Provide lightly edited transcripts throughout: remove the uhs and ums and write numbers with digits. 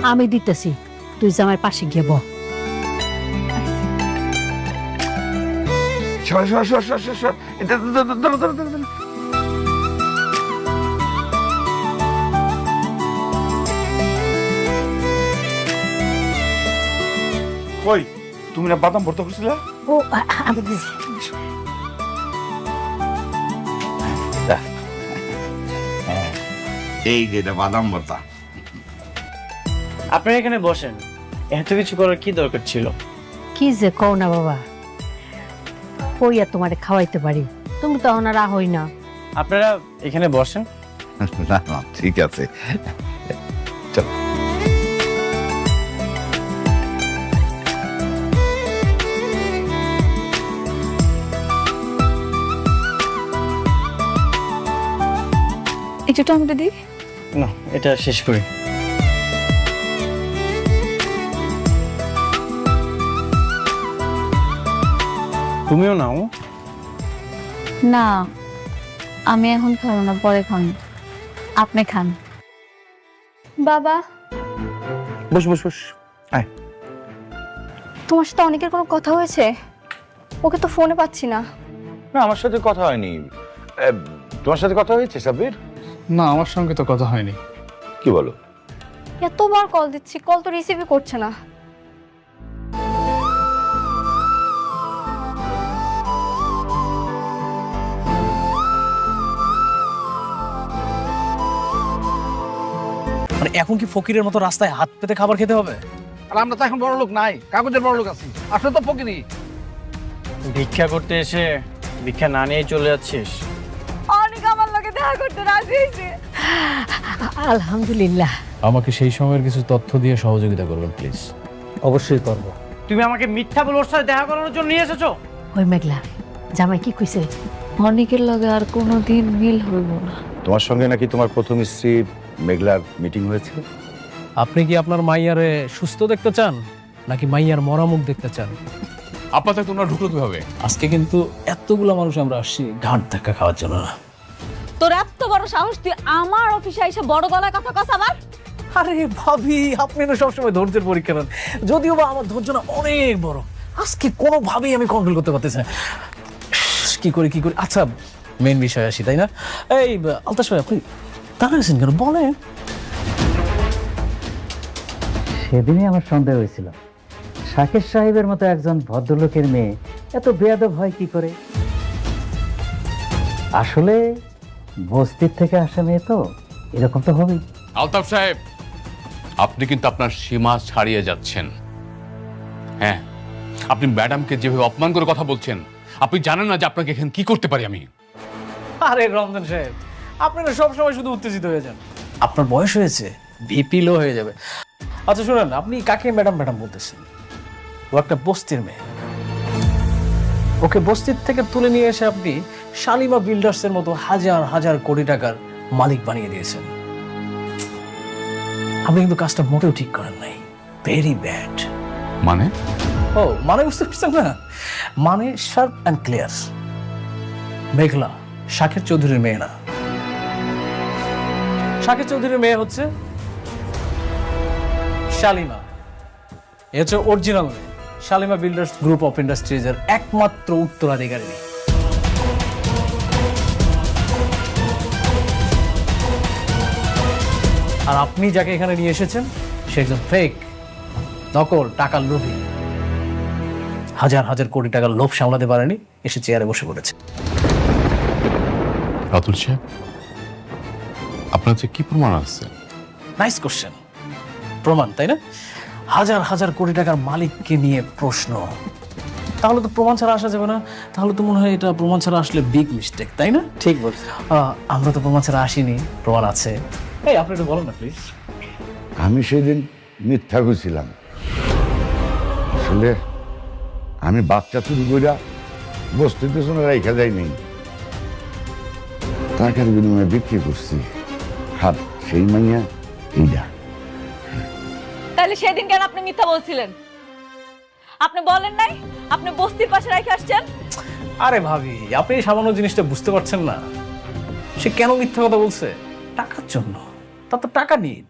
আমি দিতেছি, তুই জামাইয়ের পাশে গিয়ে বহ। সর সর সর সর সর সর ধরো ধরো ধরো ধরো। কই তুমি না বাদাম ভর্তা করছিলে? ও আমি দিছি। এই যেটা বাদাম ভর্তা। আপনারা এখানে বসেন, এত কিছু করার কি দরকার ছিল? কি যে কও না বাবা, কইয়া তোমারে খাওয়াইতে পারি, তুমি তো এখন আর হই না। আপনারা এখানে বসেন। না না ঠিক আছে, চল। একটু টমেটো দিই। না, এটা শেষ করি। তুমিও নাও। না, আমি এখন খাবো না, পরে খান। আপনি খান। বাবা, বস বস বস। আয়। তোমার সাথে অনেকের কোনো কথা হয়েছে? ওকে তো ফোনে পাচ্ছি না। না আমার সাথে কথা হয়নি। তোমার সাথে কথা হয়েছে সাব্বির? না, আমার সঙ্গে তো কথা হয়নি। কি বলো? এতবার কল দিচ্ছি, কল তো রিসিভই করছে না। মানে এখন কি ফকিরের মতো রাস্তায় হাত পেতে খাবার খেতে হবে? আর আমরা তো এখন বড় লোক নাই, কাগজের বড় লোক আছি। আসলে তো ফকিরি। ভিক্ষা করতে এসে ভিক্ষা না নিয়ে চলে যাচ্ছিস? অনেক আমার লোকে দেখা করতে রাজি হয়েছে। আলহামদুলিল্লাহ। আমাকে সেই সময়ের কিছু তথ্য দিয়ে সহযোগিতা করবেন প্লিজ। অবশ্যই করব। তুমি আমাকে মিথ্যা বলে ওর সাথে দেখা করানোর জন্য নিয়ে এসেছো? ওই মেঘলা, জামাই কি কইছে? অনেকের লগে আর কোনোদিন মিল হইব না। তোমার সঙ্গে নাকি তোমার প্রথম স্ত্রী মেঘলার মিটিং হয়েছে? আপনি কি আপনার মাইয়ারে সুস্থ দেখতে চান নাকি মাইয়ার মরামুখ দেখতে চান? আপাতত তোমরা ঢুকলো কিভাবে? আজকে কিন্তু এতগুলো মানুষ আমরা আসছি ঘাট ধাক্কা খাওয়ার জন্য না। তোর এত বড় সাহস, তুই আমার অফিসে এসে বড় গলায় কথা কস আবার? আরে ভাবি, আপনি তো সবসময় ধৈর্যের পরীক্ষা নেন, যদিও বা আমার ধৈর্য না অনেক বড়। আজকে কোনোভাবেই আমি কন্ট্রোল করতে পারতেছি না। কি করি কি করি। আচ্ছা, মেন বিষয় আসি, তাই না? এই আলতাশ ভাই, আপনি দাঁড়িয়েছেন কেন? বলেন। সেদিনই আমার সন্দেহ হয়েছিল, শাকের সাহেবের মতো একজন ভদ্রলোকের মেয়ে এত বেয়াদব হয় কি করে। আসলে বস্তির থেকে আসা মেয়ে তো এরকম তো হবেই। আলতাফ সাহেব, আপনি কিন্তু আপনার সীমা ছাড়িয়ে যাচ্ছেন। হ্যাঁ, আপনি ম্যাডামকে যেভাবে অপমান করে কথা বলছেন, আপনি জানেন না যে আপনাকে এখানে কি করতে পারি আমি। আরে রমজান সাহেব, আপনি না সবসময় শুধু উত্তেজিত হয়ে যান। আপনার বয়স হয়েছে, ভিপি লো হয়ে যাবে। আচ্ছা শুনেন, আপনি কাকে ম্যাডাম ম্যাডাম বলতেছেন? ও একটা বস্তির মেয়ে। ওকে বস্তির থেকে তুলে নিয়ে এসে আপনি শালিমা বিল্ডার্সের মতো হাজার হাজার কোটি টাকার মালিক বানিয়ে দিয়েছেন। আপনি কিন্তু কাজটা মোটেও ঠিক করেন নাই। Very bad. মানে? ও মানে বুঝতে পারছেন না? মানে শার্প অ্যান্ড ক্লিয়ার। মেঘলা শাকের চৌধুরীর মেয়ে না। শাকের চৌধুরীর মেয়ে হচ্ছে শালিমা। এ হচ্ছে অরিজিনাল মেয়ে। শালিমা বিল্ডার্স গ্রুপ অফ ইন্ডাস্ট্রিজের একমাত্র উত্তরাধিকারী। আর আপনি যাকে এখানে নিয়ে এসেছেন সে একজন ফেক, নকল, টাকার লোভী। হাজার হাজার কোটি টাকার লোভ সামলাতে পারেনি, এসে চেয়ারে বসে পড়েছে। রাতুল সাহেব, আপনার যে কি প্রমাণ আছে? Nice question. প্রমাণ, তাই না? হাজার হাজার কোটি টাকার মালিককে নিয়ে প্রশ্ন, তাহলে তো প্রমাণ ছাড়া আসা যাবে না। তাহলে তো মনে হয় এটা প্রমাণ ছাড়া আসলে বিগ মিস্টেক, তাই না? ঠিক বলছো। আমরা তো প্রমাণ ছাড়া আসিনি, প্রমাণ আছে। এই আপনি একটু বলেন না প্লিজ। আমি সেদিন মিথ্যা কইছিলাম। আসলে আমি বাচ্চা চুরি কইরা বস্তির পেছনে রাইখা যাইনি, টাকার বিনিময়ে বিক্রি করছি। হাত সেই মাইয়া এইটা। তাহলে সেদিন কেন আপনি মিথ্যা বলছিলেন? আপনি বলেন নাই আপনি বস্তির পাশে রেখে আসছেন? আরে ভাবি, আপনি এই সামান্য জিনিসটা বুঝতে পারছেন না? সে কেন মিথ্যা কথা বলছে? টাকার জন্য। তার তো টাকা নিড।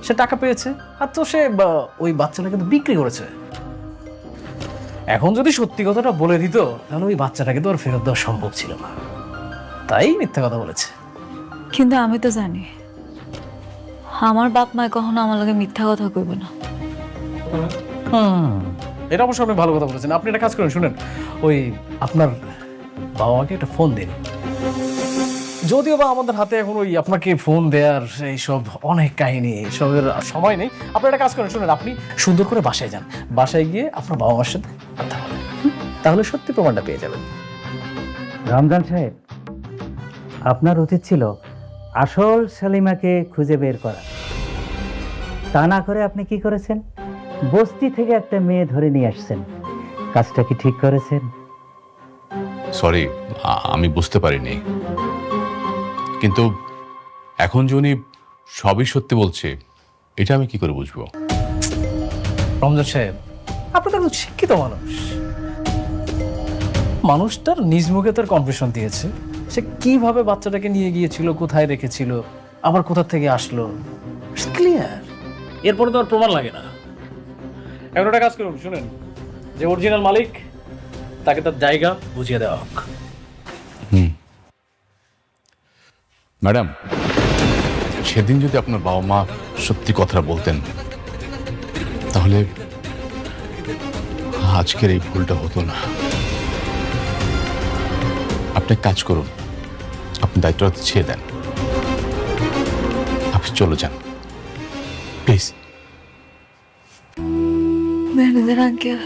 সে টাকা পেয়েছে, আর তো সে ওই বাচ্চাটা কিন্তু বিক্রি করেছে। এখন যদি সত্যি কথাটা বলে দিত তাহলে ওই বাচ্চাটাকে তো আর ফেরত দেওয়া সম্ভব ছিল না, তাই মিথ্যা কথা বলেছে। কিন্তু আমি তো জানি আমার বাপ মায় কখনো আমার লগে মিথ্যা কথা কইবে না। এটা অবশ্য অনেক ভালো কথা বলেছেন। আপনি একটা কাজ করেন, শুনেন, ওই আপনার বাবা মাকে একটা ফোন দিন। যদিও বা আমাদের হাতে এখন ওই আপনাকে ফোন দেওয়ার এইসব অনেক কাহিনী, এইসবের সময় নেই। আপনি একটা কাজ করেন, শুনেন, আপনি সুন্দর করে বাসায় যান, বাসায় গিয়ে আপনার বাবা মার সাথে কথা বলেন, তাহলে সত্যি প্রমাণটা পেয়ে যাবেন। রমজান সাহেব, আপনার উচিত ছিল আসল সেলিমাকে খুঁজে বের করা। তা না করে আপনি কি করেছেন? বস্তি থেকে একটা মেয়ে ধরে নিয়ে আসছেন। কাজটা কি ঠিক করেছেন? সরি, আমি বুঝতে পারিনি। কিন্তু এখন যে উনি সবই সত্যি বলছে, এটা আমি কি করে বুঝবো? রমজান সাহেব, আপনি তো একজন শিক্ষিত মানুষ। মানুষটার নিজ মুখে তার কনফেশন দিয়েছে, সে কিভাবে বাচ্চাটাকে নিয়ে গিয়েছিল, কোথায় রেখেছিল, আবার কোথা থেকে আসলো, ক্লিয়ার। এরপরে তো আর প্রমাণ লাগে না। এখন একটা কাজ করুন, শুনেন, যে অরিজিনাল মালিক তাকে তার জায়গা বুঝিয়ে দেওয়া হোক। ম্যাডাম, সেদিন যদি আপনার বাবা মা সত্যি কথা বলতেন তাহলে আজকের এই ভুলটা হতো না। আপনি কাজ করুন, আপনি দায়িত্বটা ছেড়ে দেন, আপনি চলে যান প্লিজ। ম্যানেজার আঙ্কেল,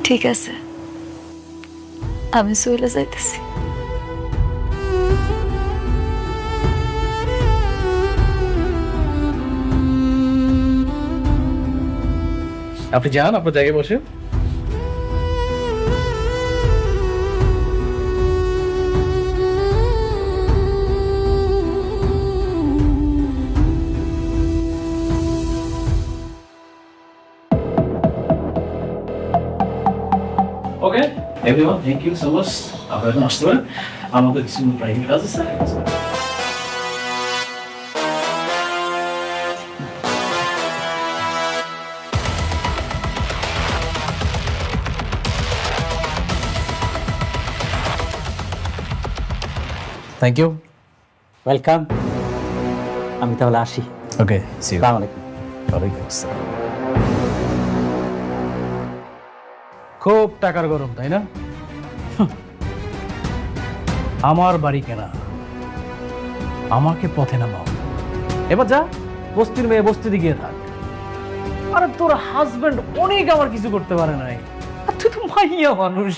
ঠিক আছে, আমি চলে যাইতেছি। আপনি যান, আপনার জায়গায় বসে। Okay everyone, thank you so much. আপনারা এখন আসতে পারেন, আমাদের কিছু প্রাইভেট কাজ আছে। Thank you, welcome. আমি তাহলে আসি। Okay, see you. আসসালামু আলাইকুম। ওয়ালাইকুম আসসালাম। খুব টাকার গরম, তাই না? আমার বাড়ি কেনা, আমাকে পথে নামাও। এবার যা, বস্তির মেয়ে বস্তিতে গিয়ে থাক। আরে তোর হাজবেন্ড অনেক আমার কিছু করতে পারে নাই, আর তুই তো মাইয়া মানুষ।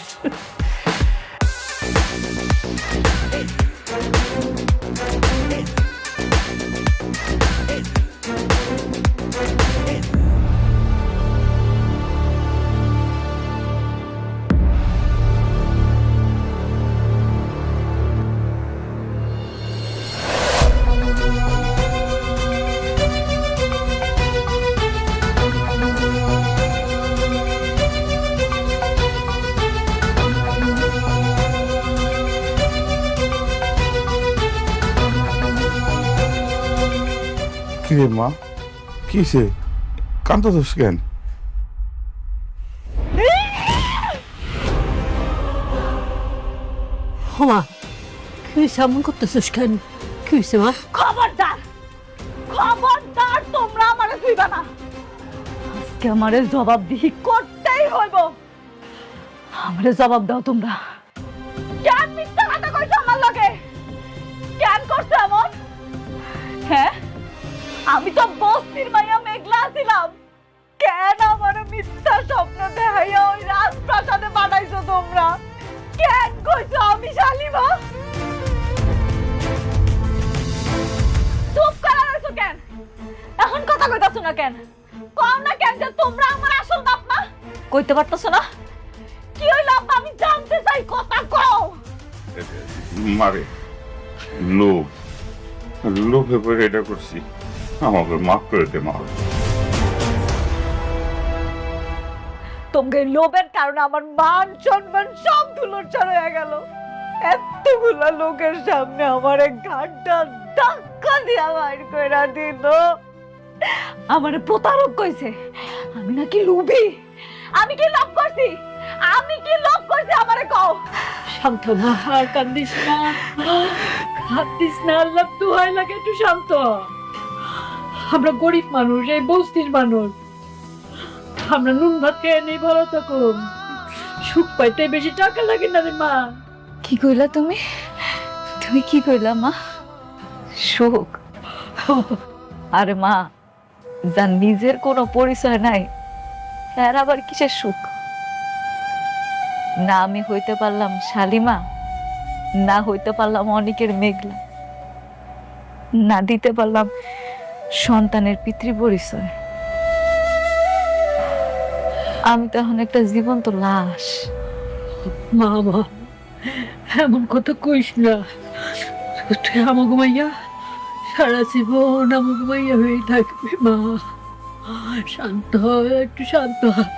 কিরে মা, কিসে কান্দছিস কেন? মা, কি হয়েছে? এমন করতেছিস কেন? কি হয়েছে মা? খবরদার, খবরদার, তোমরা আমারে ছুঁইবা না। আজকে আমারে জবাবদিহি করতেই হইব। আমারে জবাব দাও তোমরা। কেন মিথ্যা কথা কইছো আমার লগে? কেন করছো এমন? হ্যাঁ, আমি তো বস্তির মাইয়া মেঘলা ছিলাম। কেন আমারে মিথ্যা স্বপ্ন দেখাইয়া ওই রাজপ্রাসাদে পাঠাইছো তোমরা? কেন কইছো আমি শালিমা? চুপ করে রইছো কেন? এখন কথা কইতাছো না কেন? কও না কেন যে তোমরা আমার আসল বাপ মা? কইতে পারতাছো না? কি হইলো আব্বা, আমি জানতে চাই, কথা কও। মারে লোভে পরে এটা করছি, আমাকে মাফ করে দে মা। তোমাকে লোভের কারণে আমার মান সম্মান সব ধুলোর হয়ে গেল। এতগুলা লোকের সামনে আমার ঘাটটা ধাক্কা দিয়া বাইর কইরা দিল। আমারে প্রতারক কইছে, আমি নাকি লোভী। আমি কি লোভ করছি? আমি কি লোভ করছি আমারে কও। শান্ত না, আর কান্দিস না, কান্দিস না, আল্লাহ দোহাই লাগে একটু শান্ত। আমরা গরিব মানুষ, এই বস্তির মানুষ, আমরা নুন ভাত খেয়ে নেই ভালো থাকুন। সুখ পাইতে বেশি টাকা লাগে না রে মা। কি কইলা তুমি? তুমি কি কইলা মা? সুখ? আরে মা, যার নিজের কোনো পরিচয় নাই এর আবার কিসের সুখ? না আমি হইতে পারলাম শালিমা, না হইতে পারলাম অনেকের মেঘলা, না দিতে পারলাম সন্তানের পিতৃ পরিচয়। আমি তো এখন একটা জীবন্ত লাশ। মা মা, এমন কথা কইস না। তুই আমাকে মাইয়া সারা জীবন আমাকে মাইয়া হয়ে থাকবে মা। শান্ত হয়, একটু শান্ত হয়।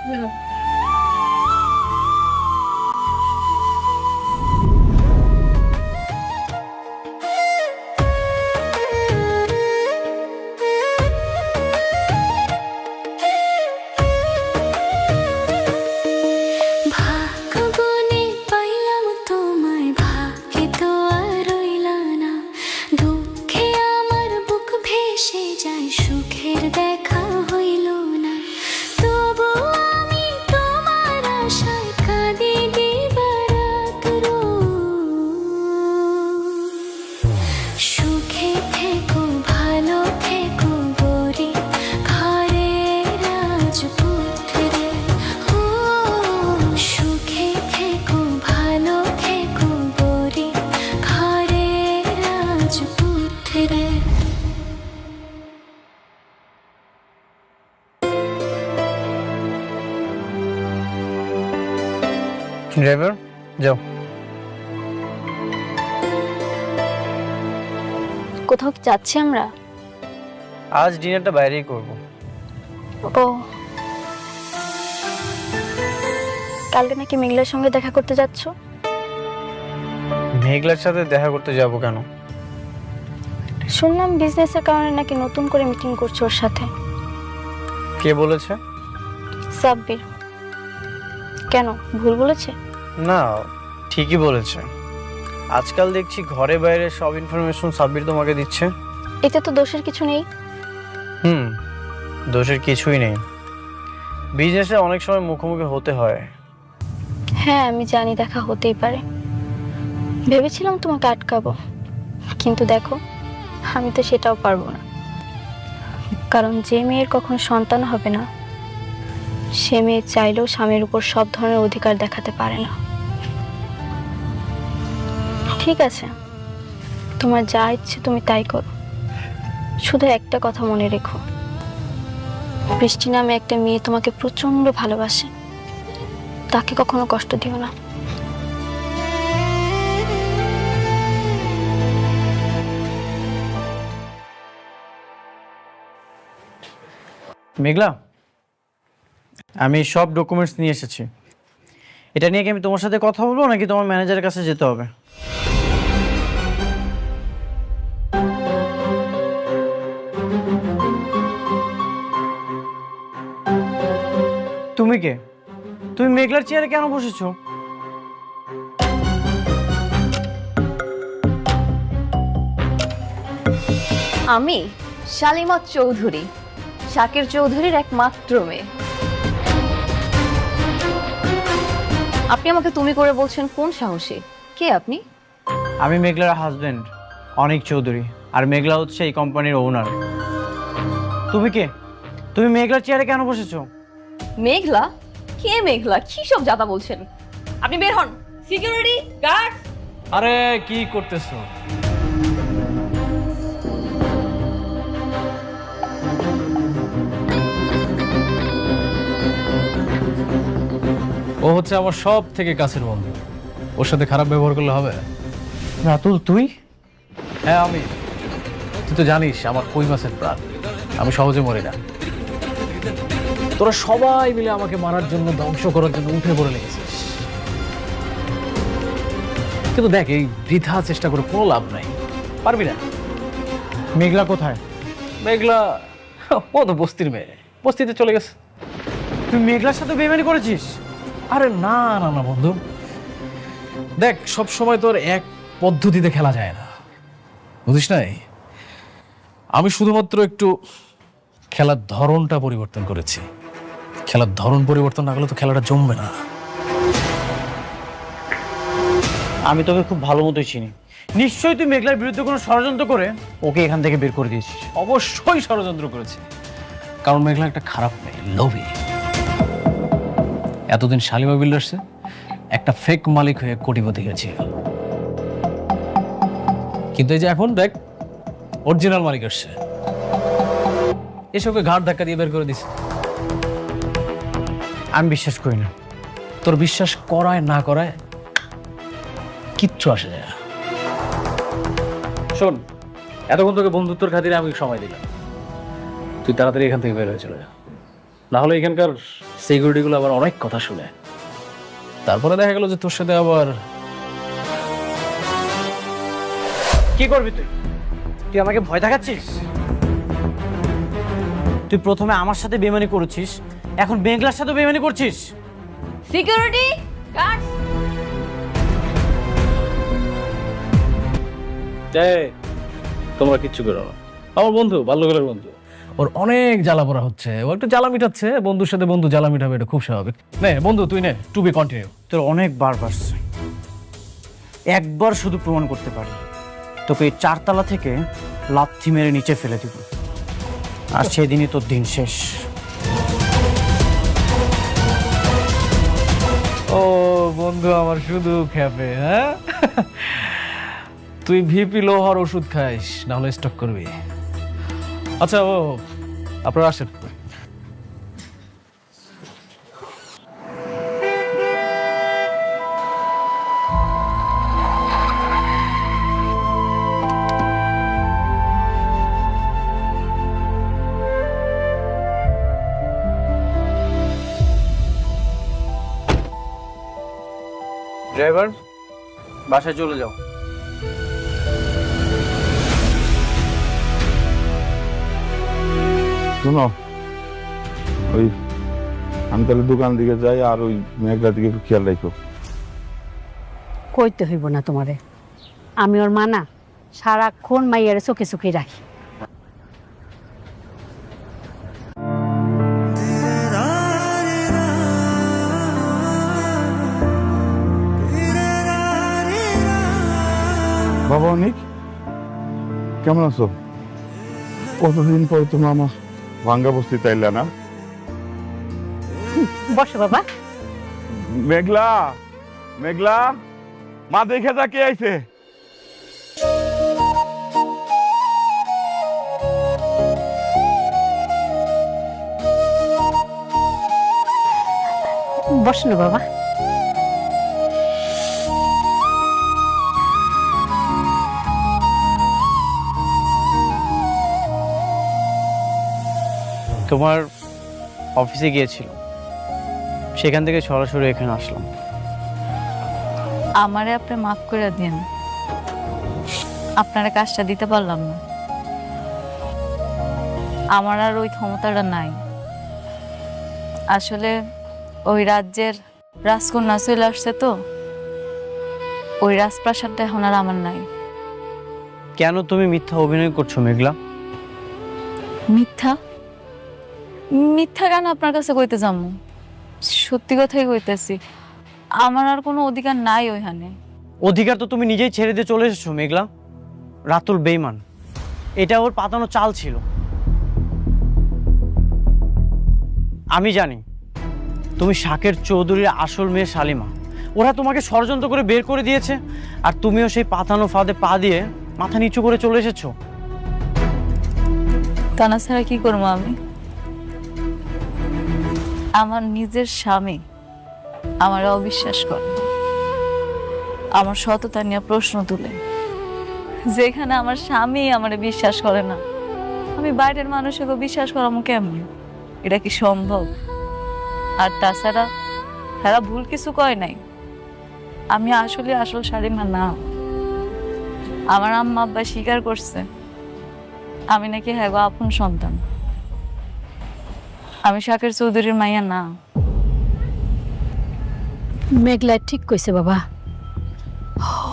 ড্রাইভার যাও। কোথাও কি যাচ্ছি আমরা? আজ ডিনারটা বাইরেই করব। ও, কালকে নাকি মেঘলার সঙ্গে দেখা করতে যাচ্ছ? মেঘলার সাথে দেখা করতে যাব কেন? শুনলাম বিজনেসের কারণে নাকি নতুন করে মিটিং করছো ওর সাথে। কে বলেছে? সাব্বির। কেন, ভুল বলেছে? না, ঠিকই বলেছে। আজকাল দেখছি ঘরে বাইরে সব ইনফরমেশন সাব্বির তোমাকে দিচ্ছে। এতে তো দোষের কিছু নেই। দোষের কিছুই নেই। বিজনেসে অনেক সময় মুখোমুখি হতে হয়। হ্যাঁ আমি জানি, দেখা হতেই পারে। ভেবেছিলাম তোমাকে আটকাবো, কিন্তু দেখো আমি তো সেটাও পারবো না। কারণ যে মেয়ের কখনো সন্তান হবে না, সে মেয়ে চাইলেও স্বামীর উপর সব ধরনের অধিকার দেখাতে পারে না। ঠিক আছে, তোমার যা ইচ্ছে তুমি তাই করো, শুধু একটা কথা মনে রেখো, বৃষ্টি নামে একটা মেয়ে তোমাকে প্রচন্ড ভালোবাসে, তাকে কখনো কষ্ট দিও না। মেঘলা, আমি সব ডকুমেন্টস নিয়ে এসেছি। এটা নিয়ে কি আমি তোমার সাথে কথা বলবো নাকি তোমার ম্যানেজারের কাছে যেতে হবে? তুমি কে? তুমি মেঘলার চেয়ারে কেন বসেছো? আমি শালিমা চৌধুরী, শাকির চৌধুরীর একমাত্র মেয়ে। আপনি আমাকে তুমি করে বলছেন কোন সাহসে? কে আপনি? আমি মেঘলার হাজবেন্ড অনিক চৌধুরী, আর মেঘলা হচ্ছে এই কোম্পানির ওনার। তুমি কে? তুমি মেঘলার চেয়ারে কেন বসেছো? মেঘলা? কে মেঘলা? কি সব জাতা বলছেন? আপনি বের হন। Security guard! আরে কি করতেছো? ও হচ্ছে আমার সব থেকে কাছের বন্ধু, ওর সাথে খারাপ ব্যবহার করলে হবে? রাতুল তুই? হ্যাঁ আমি। তুই তো জানিস আমার কই মাছের প্রাণ, আমি সহজে মরি না। তোরা সবাই মিলে আমাকে মারার জন্য, ধ্বংস করার জন্য উঠে পড়ে লেগেছিস। কিন্তু দেখ, এই বৃথা চেষ্টা করে কোনো লাভ নাই, পারবি না। মেঘলা কোথায়? মেঘলা ও তো বস্তির মেয়ে, বস্তিতে চলে গেছে। তুই মেঘলার সাথে বেইমানি করেছিস? আরে না না না বন্ধু, দেখ সব সময় তোর এক পদ্ধতিতে খেলা যায় না, বুঝিস নাই? আমি শুধুমাত্র একটু খেলার ধরনটা পরিবর্তন করেছি। খেলার ধরন পরিবর্তন না করলে তো খেলাটা জমবে না। আমি তোকে খুব ভালো মতোই চিনি। নিশ্চয়ই তুই মেঘলার বিরুদ্ধে কোনো ষড়যন্ত্র করে ওকে এখান থেকে বের করে দিয়েছিস। অবশ্যই ষড়যন্ত্র করেছি, কারণ মেঘলা একটা খারাপ মেয়ে, লোভী। এতদিন শালিমা বিল্ডার্সে একটা ফেক মালিক হয়ে কোটিপতি হয়েছে, কিন্তু এই যে এখন দেখ অরিজিনাল মালিক আসছে, এসবকে ঘাট ধাক্কা দিয়ে বের করে দিছে। আমি বিশ্বাস করি না। তোর বিশ্বাস করায় না করায় কিচ্ছু আসে যায় না। শোন, এতক্ষণ তোকে বন্ধুত্বর খাতিরে আমি সময় দিলাম, তুই তাড়াতাড়ি এখান থেকে বের হয়ে চলে যা, না হলে এখানকার সিকিউরিটিগুলো আবার অনেক কথা শুনে, তারপরে দেখা গেল যে তোর সাথে আবার কি করবি তুই? তুই আমাকে ভয় দেখাচ্ছিস? তুই প্রথমে আমার সাথে বেইমানি করেছিস, এখন মেঘলার সাথে বেইমানি করছিস। সিকিউরিটি গার্ড, তোমরা কিচ্ছু করো না, আমার বন্ধু, বাল্যকালের বন্ধু, ওর অনেক জ্বালা পড়া হচ্ছে, ও একটু জ্বালা মিটাচ্ছে, বন্ধুর সাথে বন্ধু জ্বালা মিটাবে, এটা খুব স্বাভাবিক। নে বন্ধু, তুই নে, টু বি কন্টিনিউ। তোর অনেক বার বাড়ছে, একবার শুধু প্রমাণ করতে পারি, তোকে এই 4 তলা থেকে লাথি মেরে নিচে ফেলে দিব, আর সেদিনই তোর দিন শেষ। ও বন্ধু আমার শুধু খেপে, হ্যাঁ? তুই ভিপি লোহার ওষুধ খাইস, না হলে স্টক করবি। আচ্ছা ও আপনারা আসেন। ড্রাইভার, বাসায় চলে যাও। শোনো, ওই আমি তাহলে দোকান দিকে যাই, আর ওই মেঘলার দিকে একটু খেয়াল রাখো। কইতে হইব না তোমারে, আমি ওর মানা সারাক্ষণ মাইয়ারে চোখে চোখে রাখি। বাবা অনেক কেমন আছো? কতদিন পর তুমি আমার ভাঙ্গা বস্তি তাইলে না? বসো বাবা। মেঘলা, মেঘলা, মা দেখে যা কে আইছে। বসো না বাবা। তোমার অফিসে গিয়েছিল, সেখান থেকে সরাসরি এখানে আসলাম। আমারে আপনি মাফ করে দিন, আপনারা কাজটা দিতে পারলাম না, আমার আর ওই ক্ষমতাটা নাই। আসলে ওই রাজ্যের রাজকন্যা চলে আসছে, তো ওই রাজপ্রাসাদটা এখন আর আমার নাই। কেন তুমি মিথ্যা অভিনয় করছো মেঘলা? মিথ্যা? মিথ্যা কেন আপনার কাছে কইতে যাবো? সত্যি কথাই কইতেছি, আমার আর কোনো অধিকার নাই ওইখানে। অধিকার তো তুমি নিজেই ছেড়ে দিয়ে চলে এসেছো মেঘলা। রাতুল বেইমান, এটা ওর পাতানো চাল ছিল। আমি জানি তুমি শাকের চৌধুরীর আসল মেয়ে শালিমা। ওরা তোমাকে ষড়যন্ত্র করে বের করে দিয়েছে, আর তুমিও সেই পাতানো ফাঁদে পা দিয়ে মাথা নিচু করে চলে এসেছো। তা না ছাড়া কি করবো আমি? আমার নিজের স্বামী আমার অবিশ্বাস করে, আমার সততা নিয়ে প্রশ্ন তুলে। যেখানে আমার স্বামী আমার বিশ্বাস করে না, আমি বাইরের মানুষকে বিশ্বাস করামো কেমন? এটা কি সম্ভব? আর তাছাড়া হেরা ভুল কিছু কয় নাই। আমি আসলে আসল শালিমা না। আমার আম্মা আব্বা স্বীকার করছে আমি নাকি হ্যাঁ গো আপন সন্তান। আমি শাকের চৌধুরীর মাইয়া না। মেঘলা ঠিক কইছে বাবা,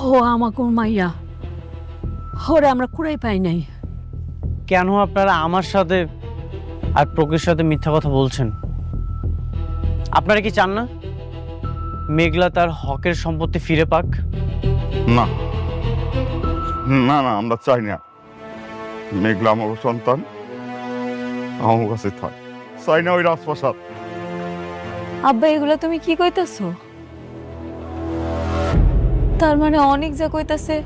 ও আমাকে মাইয়া, ওরে আমরা কুড়াই পাই নাই। কেন আপনারা আমার সাথে আর প্রকৃতির সাথে মিথ্যা কথা বলছেন? আপনারা কি চান না মেঘলা তার হকের সম্পত্তি ফিরে পাক? না না না, আমরা চাই না মেঘলা আমার সন্তান আমার কাছে থাক, চাই না ওই রাজপ্রাসাদ। আব্বা এগুলা তুমি কি কইতাছো? তার মানে অনেক যা কইতাছে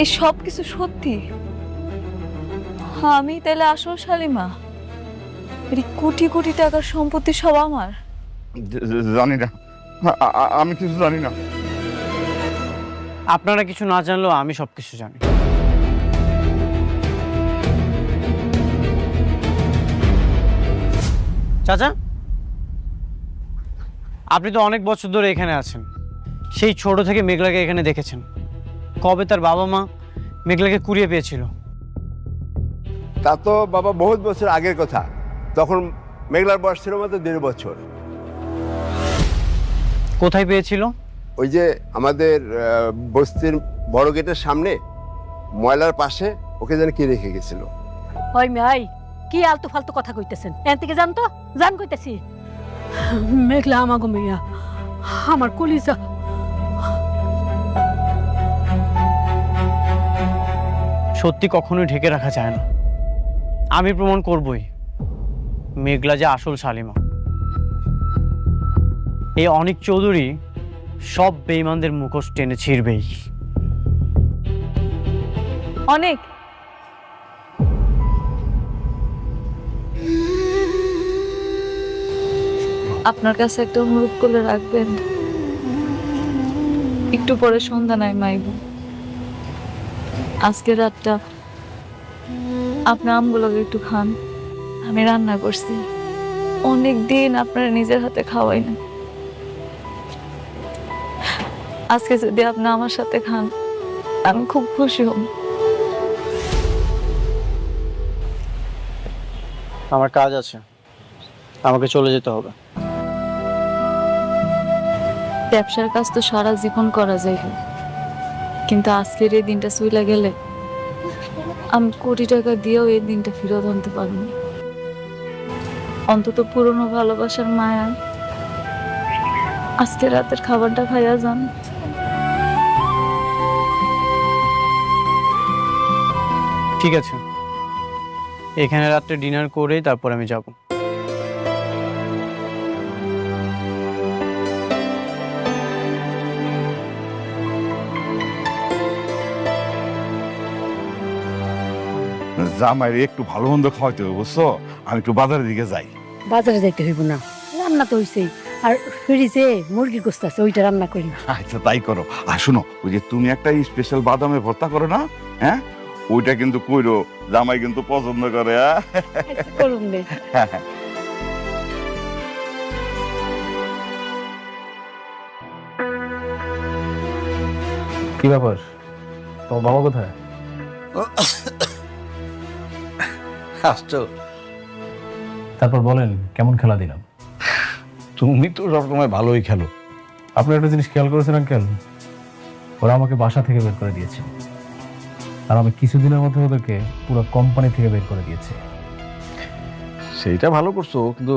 এই সব কিছু সত্যি? আমি তাহলে আসল শালিমা? এই কোটি কোটি টাকার সম্পত্তি সব আমার? জানি না, আমি কিছু জানি না। আপনারা কিছু না জানলেও আমি সবকিছু জানি। চাচা, আপনি তো অনেক বছর ধরে এখানে আছেন, সেই ছোট থেকে মেঘলাকে এখানে দেখেছেন। কবে তার বাবা মা মেঘলাকে কুড়িয়ে পেয়েছিল? তা তো বাবা বহুত বছর আগের কথা, তখন মেঘলার বয়স ছিল মাত্র 1.5 বছর। কোথায় পেয়েছিল? ওই যে আমাদের বস্তির বড় গেটের সামনে ময়লার পাশে ওকে যেন কে রেখে গেছিল। ওই মেয়াই কি আলতু ফালতু কথা কইতেছেন? এন থেকে জান তো, জান কইতেছি। মেঘলা আমাগো মেয়া, আমার কলিজা। সত্যি কখনোই ঢেকে রাখা যায় না। আমি প্রমাণ করবই মেঘলা যে আসল শালিমা। এই অনিক চৌধুরী সব বেঈমানদের মুখোশ টেনে ছিঁড়বেই। অনেক আপনার কাছে একটা অনুরোধ করলে রাখবেন? একটু পরে সন্ধ্যা নাই মাইব, আজকে রাতটা আপনার আমগুলোকে একটু খান। আমি রান্না করছি, অনেক দিন আপনারা নিজের হাতে খাওয়াই না। আজকে যদি আপনি আমার সাথে খান আমি খুব খুশি হব। আমার কাজ আছে, আমাকে চলে যেতে হবে। ব্যবসার কাজ তো সারা জীবন করা যায়, কিন্তু আজকের এই দিনটা চলে গেলে আমি কোটি টাকা দিয়েও এই দিনটা ফেরত আনতে পারবো। অন্তত পুরনো ভালোবাসার মায়া আজকে রাতের খাবারটা খাইয়া যান। ঠিক আছে, এখানে রাত্রে ডিনার করেই তারপর আমি যাব। জামাইরে একটু ভালো মন্দ খাওয়াইতে হবে, বুঝছো? আমি একটু বাজারের দিকে যাই। বাজারে যাইতে হইব না, রান্না তো হইছেই। আর ফ্রিজে মুরগির গোস্ত আছে, ওইটা রান্না করি। আচ্ছা তাই করো। আর শোনো, ওই যে তুমি একটা স্পেশাল বাদামের ভর্তা করো না, হ্যাঁ ওইটা কিন্তু কইরো, জামাই কিন্তু পছন্দ করে। করুন নে। কি ব্যাপার, তোমার বাবা কোথায়? আসছো? তারপর বলেন কেমন খেলা দিলাম? তুমি তো সবসময় ভালোই খেলো। আপনি একটা জিনিস খেয়াল করেছেন আঙ্কেল, ওরা আমাকে বাসা থেকে বের করে দিয়েছে, আর আমি কিছুদিনের মধ্যে ওদেরকে পুরো কোম্পানি থেকে বের করে দিয়েছে। সেইটা ভালো করছো, কিন্তু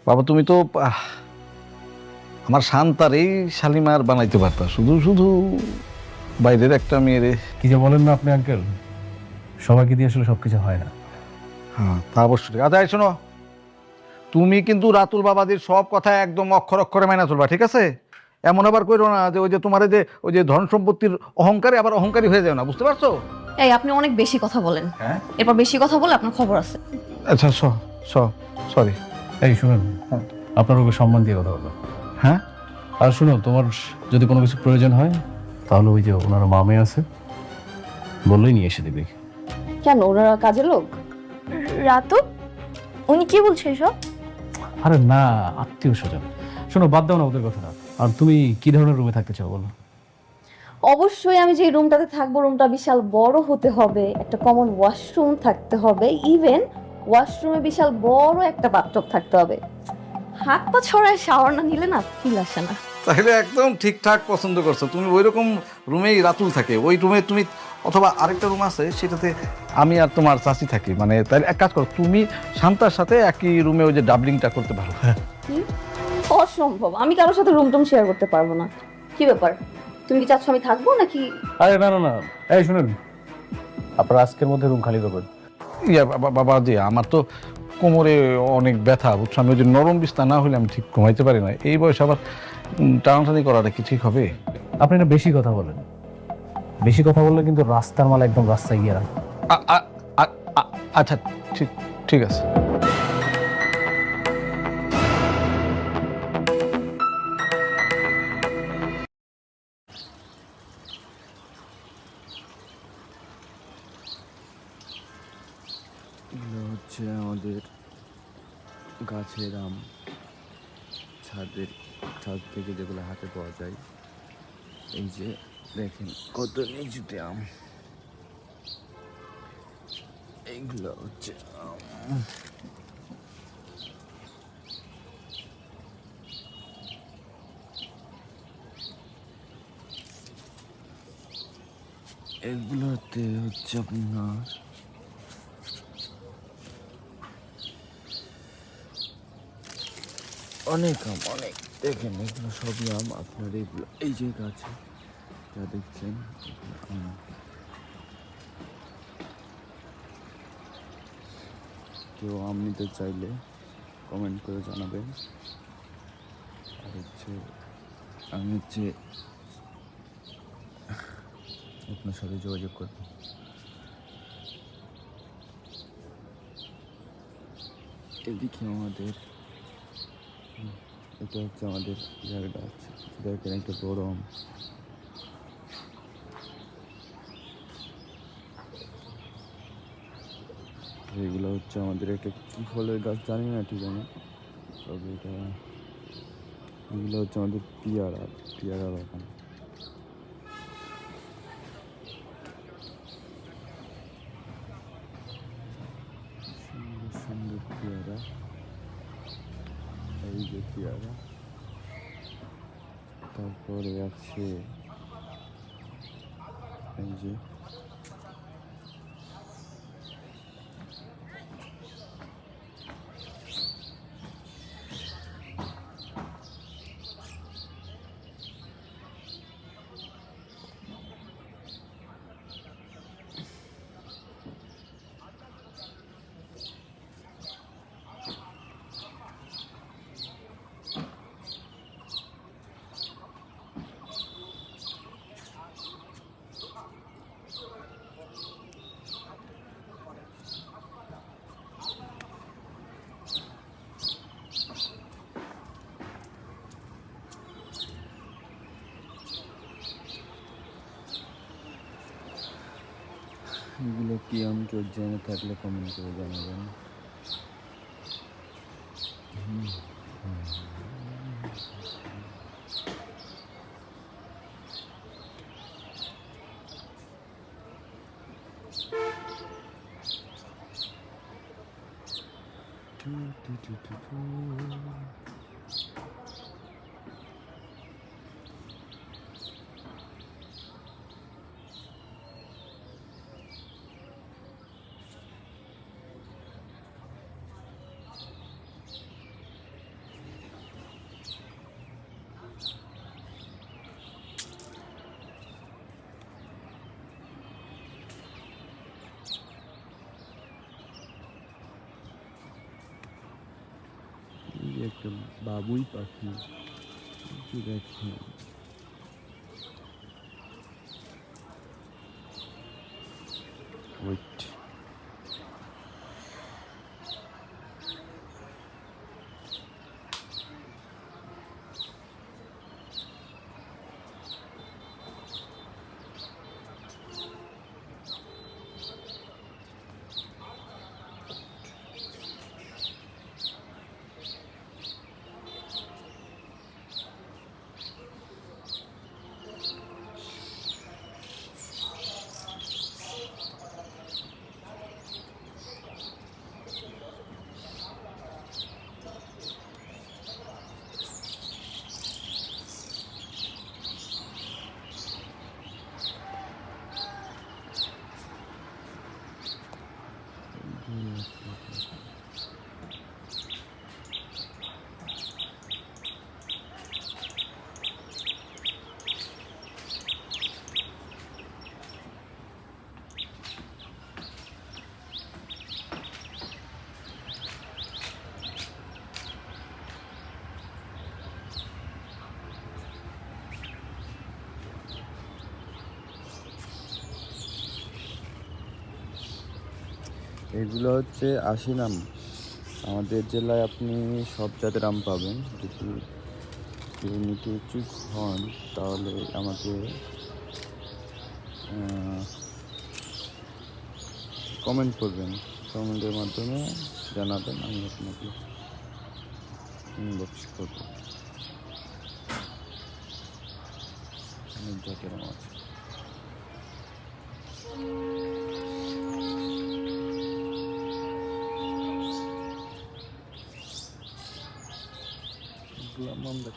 বাবা তুমি তো আমার শান্তার এই শালিমার বানাইতে পারতা, শুধু শুধু বাইরের একটা মেয়েরে। কি যে বলেন না আপনি আঙ্কেল, সবাইকে দিয়ে আসলে সবকিছু হয় না। হ্যাঁ তা অবশ্যই। আচ্ছা শোনো, তুমি কিন্তু রাতুল বাবাদের সব কথা একদম অক্ষর অক্ষরে মাইনা চলবা, ঠিক আছে? এমন আবার কইরো না যে ওই যে তোমার যে ওই যে ধন সম্পত্তির অহংকারে আবার অহংকারী হয়ে যাও না, বুঝতে পারছো? এই আপনি অনেক বেশি কথা বলেন, এরপর বেশি কথা বলে আপনার খবর আছে। আচ্ছা সরি। এই শুনুন, আপনার ওকে সম্মান দিয়ে কথা বলো। হ্যাঁ, আর শুনো, তোমার যদি কোনো কিছু প্রয়োজন হয় তাহলে ওই যে ওনার মামে আছে, বললেই নিয়ে এসে দিবে। কেন, ওনারা কাজের লোক? রাতু উনি কি বলছে এসব? আরে না, আত্মীয় স্বজন। শোনো, বাদ দাও না ওদের কথাটা। আর তুমি কি ধরনের রুমে থাকতে চাও বলো? অবশ্যই আমি যে রুমটাতে থাকবো রুমটা বিশাল বড় হতে হবে, একটা কমন ওয়াশরুম থাকতে হবে, ইভেন ওয়াশরুমে বিশাল বড় একটা বাথটব থাকতে হবে। হাত পা ছড়ায় শাওয়ার না নিলে না ফিল আসে না। তাহলে একদম ঠিকঠাক পছন্দ করছো তুমি। ওই রকম রুমেই রাতুল থাকে, ওই রুমে তুমি, অথবা আরেকটা রুম আছে সেটাতে আমি আর তোমার চাচি থাকি। মানে তাহলে এক কাজ করো, তুমি শান্তার সাথে একই রুমে ওই যে ডাবলিংটা করতে পারো। কি অসম্ভব, আমি কারোর সাথে রুম টুম শেয়ার করতে পারবো না। কি ব্যাপার, তুমি কি চাচ্ছ আমি থাকবো নাকি? আরে না না না, এই শুনেন, আপনারা আজকের মধ্যে রুম খালি করবেন। ইয়া বাবা জি, আমার তো কোমরে অনেক ব্যথা, বুঝছো? আমি ওই যে নরম বিছনা না হলে আমি ঠিক ঘুমাইতে পারি না। এই বয়সে আবার টানাটানি করাটা কি ঠিক হবে? আপনি না বেশি কথা বলেন, বেশি কথা বললে কিন্তু রাস্তার মাল একদম রাস্তায় গিয়ে রাখবে। আচ্ছা ঠিক আছে। এগুলো হচ্ছে আমাদের গাছের আম, ছাদ থেকে যেগুলো হাতে পাওয়া যায়। এই যে দেখেন কত নিচুতে আম, এইগুলো হচ্ছে আম। এগুলোতে হচ্ছে আপনার অনেক আম, অনেক। দেখেন এগুলো সবই আম। আপনার এগুলো এই যে গাছে যা দেখছেন আম। কেউ আম নিতে চাইলে কমেন্ট করে জানাবেন। আর হচ্ছে আমি আপনার সাথে যোগাযোগ করব। এদিকে আমাদের এটা হচ্ছে আমাদের জায়গাটা আছে, দেখেন একটা বড় আম। এগুলো হচ্ছে আমাদের একটা কি ফলের গাছ জানি না ঠিক আছে, তবে এগুলো হচ্ছে আমাদের পেয়ারা বাগান। সুন্দর সুন্দর পেয়ারা, এই যে পেয়ারা। তারপরে আছে এই যে এগুলো কি আম, কেউ জেনে থাকলে কমেন্ট করে জানাবেন। একটা বাবুই পাখি দেখেন। ওয়েট, এগুলো হচ্ছে আশি নাম। আমাদের জেলায় আপনি সব জাতের আম পাবেন। যদি কেউ নিতে ইচ্ছুক হন তাহলে আমাকে কমেন্ট করবেন, কমেন্টের মাধ্যমে জানাবেন, আমি আপনাকে ইনবক্স করবো। অনেক জাতের আম আছে। আমরা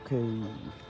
Okay.